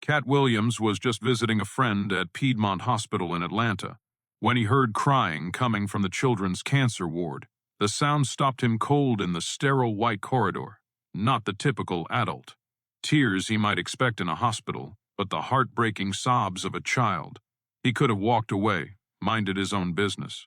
Katt Williams was just visiting a friend at Piedmont Hospital in Atlanta when he heard crying coming from the children's cancer ward. The sound stopped him cold in the sterile white corridor, not the typical adult tears he might expect in a hospital, but the heartbreaking sobs of a child. He could have walked away, minded his own business.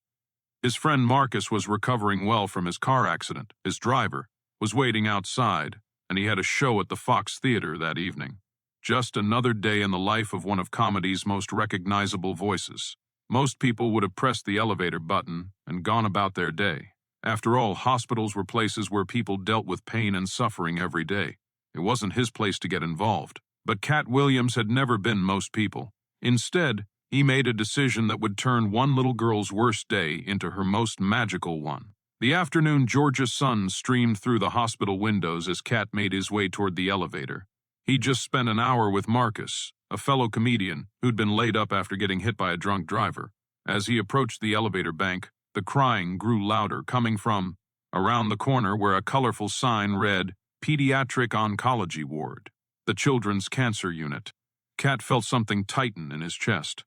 His friend Marcus was recovering well from his car accident. His driver was waiting outside, and he had a show at the Fox Theater that evening. Just another day in the life of one of comedy's most recognizable voices. Most people would have pressed the elevator button and gone about their day. After all, hospitals were places where people dealt with pain and suffering every day. It wasn't his place to get involved. But Katt Williams had never been most people. Instead, he made a decision that would turn one little girl's worst day into her most magical one. The afternoon Georgia sun streamed through the hospital windows as Katt made his way toward the elevator. He'd just spent an hour with Marcus, a fellow comedian who'd been laid up after getting hit by a drunk driver. As he approached the elevator bank, the crying grew louder, coming from around the corner where a colorful sign read, Pediatric Oncology Ward, the Children's Cancer Unit. Katt felt something tighten in his chest.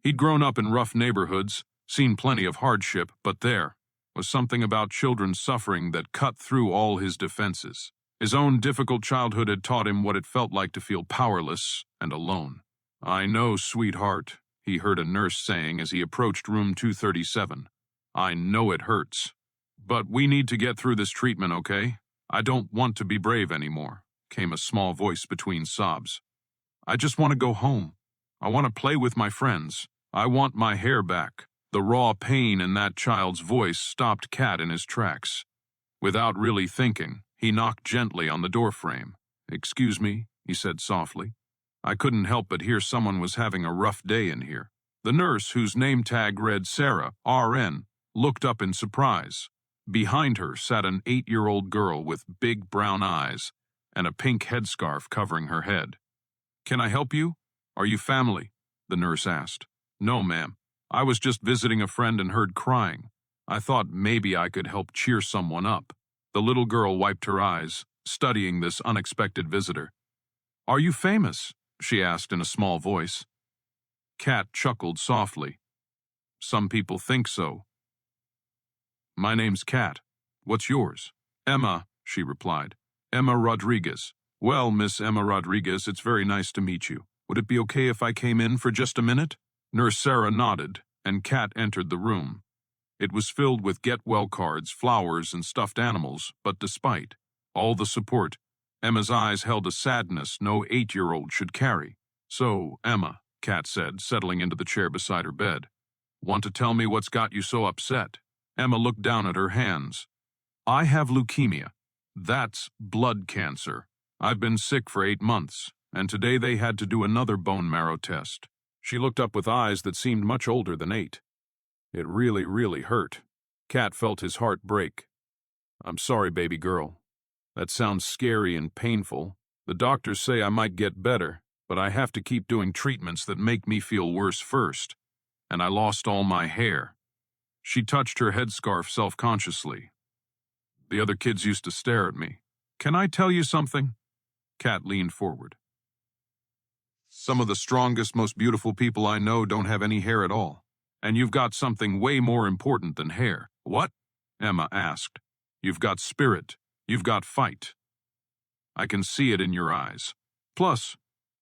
He'd grown up in rough neighborhoods, seen plenty of hardship, but there was something about children's suffering that cut through all his defenses. His own difficult childhood had taught him what it felt like to feel powerless and alone. "I know, sweetheart," he heard a nurse saying as he approached room 237. "I know it hurts. But we need to get through this treatment, okay? I don't want to be brave anymore," came a small voice between sobs. "I just want to go home. I want to play with my friends. I want my hair back." The raw pain in that child's voice stopped Katt in his tracks. Without really thinking, he knocked gently on the doorframe. "Excuse me," he said softly. "I couldn't help but hear someone was having a rough day in here." The nurse, whose name tag read Sarah, RN, looked up in surprise. Behind her sat an 8-year-old girl with big brown eyes and a pink headscarf covering her head. "Can I help you? Are you family?" the nurse asked. "No, ma'am. I was just visiting a friend and heard crying. I thought maybe I could help cheer someone up." The little girl wiped her eyes, studying this unexpected visitor. "Are you famous?" she asked in a small voice. Katt chuckled softly. "Some people think so." "My name's Katt. What's yours?" "Emma," she replied. "Emma Rodriguez." "Well, Miss Emma Rodriguez, it's very nice to meet you. Would it be okay if I came in for just a minute?" Nurse Sarah nodded, and Katt entered the room. It was filled with get-well cards, flowers, and stuffed animals, but despite all the support, Emma's eyes held a sadness no 8-year-old should carry. "So, Emma," Katt said, settling into the chair beside her bed, "want to tell me what's got you so upset?" Emma looked down at her hands. "I have leukemia. That's blood cancer. I've been sick for 8 months, and today they had to do another bone marrow test." She looked up with eyes that seemed much older than 8. It really, really hurt. Katt felt his heart break. "I'm sorry, baby girl. That sounds scary and painful. The doctors say I might get better, but I have to keep doing treatments that make me feel worse first. And I lost all my hair." She touched her headscarf self-consciously. "The other kids used to stare at me. Can I tell you something?" Katt leaned forward. "Some of the strongest, most beautiful people I know don't have any hair at all. And you've got something way more important than hair." "What?" Emma asked. "You've got spirit. You've got fight. I can see it in your eyes. Plus,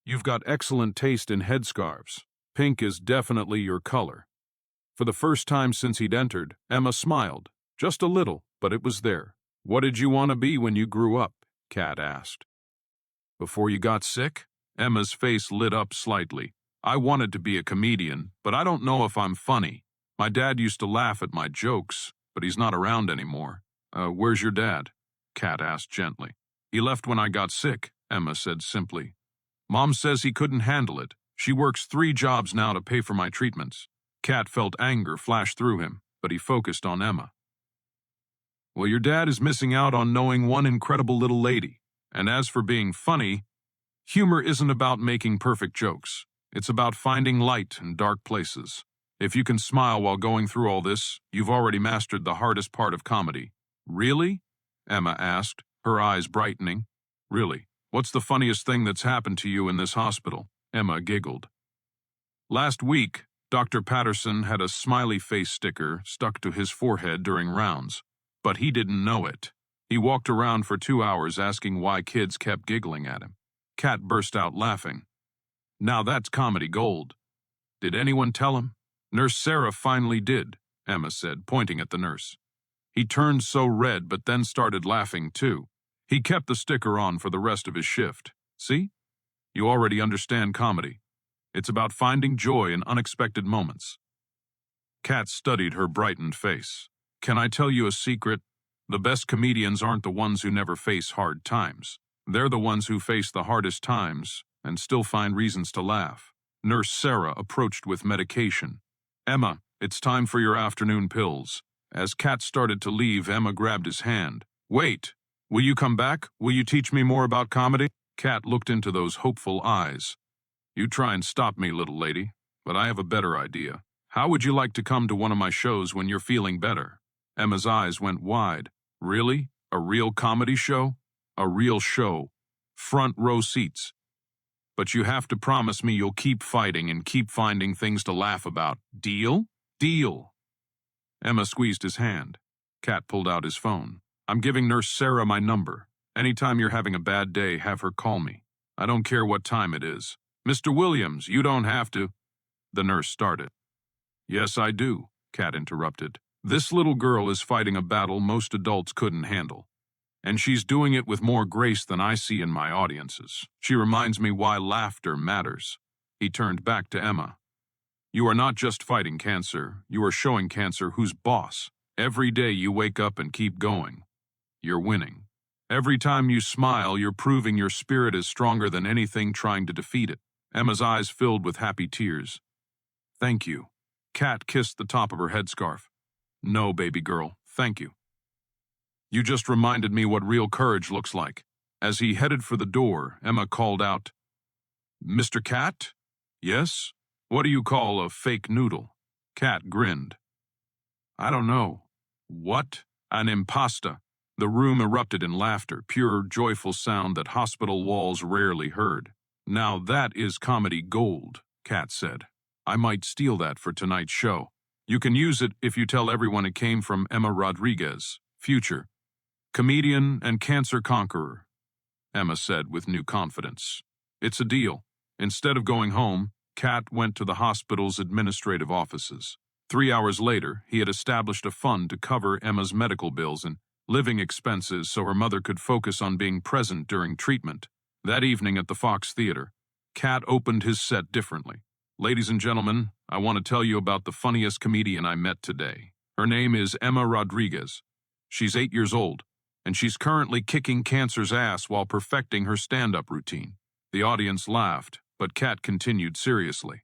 you've got excellent taste in headscarves. Pink is definitely your color." For the first time since he'd entered, Emma smiled. Just a little, but it was there. "What did you want to be when you grew up?" Katt asked. "Before you got sick?" Emma's face lit up slightly. "I wanted to be a comedian, but I don't know if I'm funny. My dad used to laugh at my jokes, but he's not around anymore." Where's your dad?" Katt asked gently. "He left when I got sick," Emma said simply. "Mom says he couldn't handle it. She works 3 jobs now to pay for my treatments." Katt felt anger flash through him, but he focused on Emma. "Well, your dad is missing out on knowing one incredible little lady. And as for being funny, humor isn't about making perfect jokes. It's about finding light in dark places. If you can smile while going through all this, you've already mastered the hardest part of comedy." "Really?" Emma asked, her eyes brightening. "Really. What's the funniest thing that's happened to you in this hospital? Emma giggled. Last week, Dr. Patterson had a smiley face sticker stuck to his forehead during rounds, but he didn't know it. He walked around for 2 hours asking why kids kept giggling at him. Katt burst out laughing. Now that's comedy gold. Did anyone tell him? Nurse Sarah finally did, Emma said, pointing at the nurse. He turned so red but then started laughing too. He kept the sticker on for the rest of his shift. See? You already understand comedy. It's about finding joy in unexpected moments. Katt studied her brightened face. Can I tell you a secret? The best comedians aren't the ones who never face hard times. They're the ones who face the hardest times and still find reasons to laugh. Nurse Sarah approached with medication. Emma, it's time for your afternoon pills. As Katt started to leave, Emma grabbed his hand. Wait, will you come back? Will you teach me more about comedy? Katt looked into those hopeful eyes. You try and stop me, little lady, but I have a better idea. How would you like to come to one of my shows when you're feeling better? Emma's eyes went wide. Really? A real comedy show? A real show. Front row seats. But you have to promise me you'll keep fighting and keep finding things to laugh about. Deal? Deal. Emma squeezed his hand. Katt pulled out his phone. I'm giving Nurse Sarah my number. Anytime you're having a bad day, have her call me. I don't care what time it is. Mr. Williams, you don't have to. The nurse started. Yes, I do, Katt interrupted. This little girl is fighting a battle most adults couldn't handle. And she's doing it with more grace than I see in my audiences. She reminds me why laughter matters. He turned back to Emma. You are not just fighting cancer, you are showing cancer who's boss. Every day you wake up and keep going. You're winning. Every time you smile, you're proving your spirit is stronger than anything trying to defeat it. Emma's eyes filled with happy tears. Thank you. Katt kissed the top of her headscarf. No, baby girl, thank you. You just reminded me what real courage looks like. As he headed for the door, Emma called out, Mr. Katt? Yes? What do you call a fake noodle? Katt grinned. I don't know. What? An impasta. The room erupted in laughter, pure, joyful sound that hospital walls rarely heard. Now that is comedy gold, Katt said. I might steal that for tonight's show. You can use it if you tell everyone it came from Emma Rodriguez, future comedian and cancer conqueror, Emma said with new confidence. It's a deal. Instead of going home, Katt went to the hospital's administrative offices. 3 hours later, he had established a fund to cover Emma's medical bills and living expenses so her mother could focus on being present during treatment. That evening at the Fox Theater, Katt opened his set differently. Ladies and gentlemen, I want to tell you about the funniest comedian I met today. Her name is Emma Rodriguez. She's 8 years old, and she's currently kicking cancer's ass while perfecting her stand-up routine. The audience laughed, but Katt continued seriously.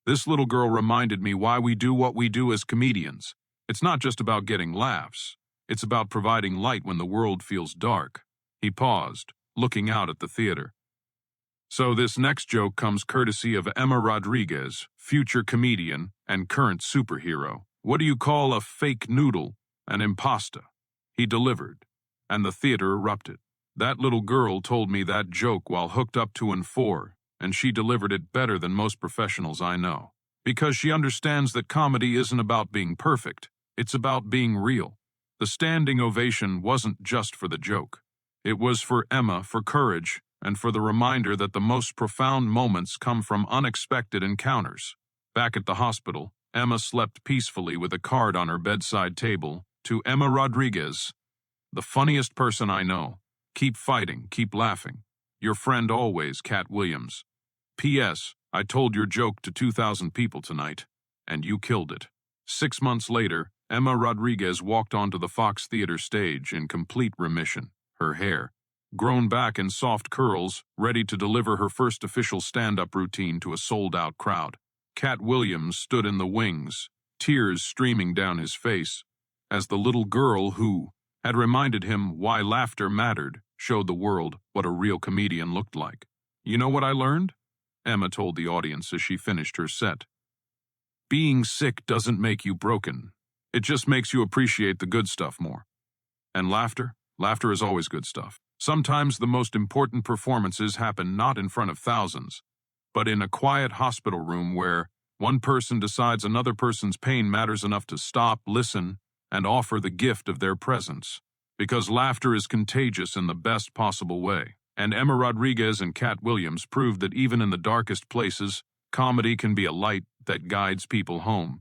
This little girl reminded me why we do what we do as comedians. It's not just about getting laughs. It's about providing light when the world feels dark. He paused, looking out at the theater. So this next joke comes courtesy of Emma Rodriguez, future comedian and current superhero. What do you call a fake noodle? An impasta. He delivered, and the theater erupted. That little girl told me that joke while hooked up to N4, and she delivered it better than most professionals I know. Because she understands that comedy isn't about being perfect, it's about being real. The standing ovation wasn't just for the joke. It was for Emma, for courage, and for the reminder that the most profound moments come from unexpected encounters. Back at the hospital, Emma slept peacefully with a card on her bedside table, to Emma Rodriguez, the funniest person I know. Keep fighting, keep laughing. Your friend always, Katt Williams. P.S. I told your joke to 2,000 people tonight, and you killed it. 6 months later, Emma Rodriguez walked onto the Fox Theater stage in complete remission, her hair grown back in soft curls, ready to deliver her first official stand-up routine to a sold-out crowd. Katt Williams stood in the wings, tears streaming down his face, as the little girl who had reminded him why laughter mattered showed the world what a real comedian looked like. You know what I learned? Emma told the audience as she finished her set. Being sick doesn't make you broken. It just makes you appreciate the good stuff more. And laughter is always good stuff. Sometimes the most important performances happen not in front of thousands, but in a quiet hospital room where one person decides another person's pain matters enough to stop, listen, and offer the gift of their presence. Because laughter is contagious in the best possible way. And Emma Rodriguez and Katt Williams proved that even in the darkest places, comedy can be a light that guides people home.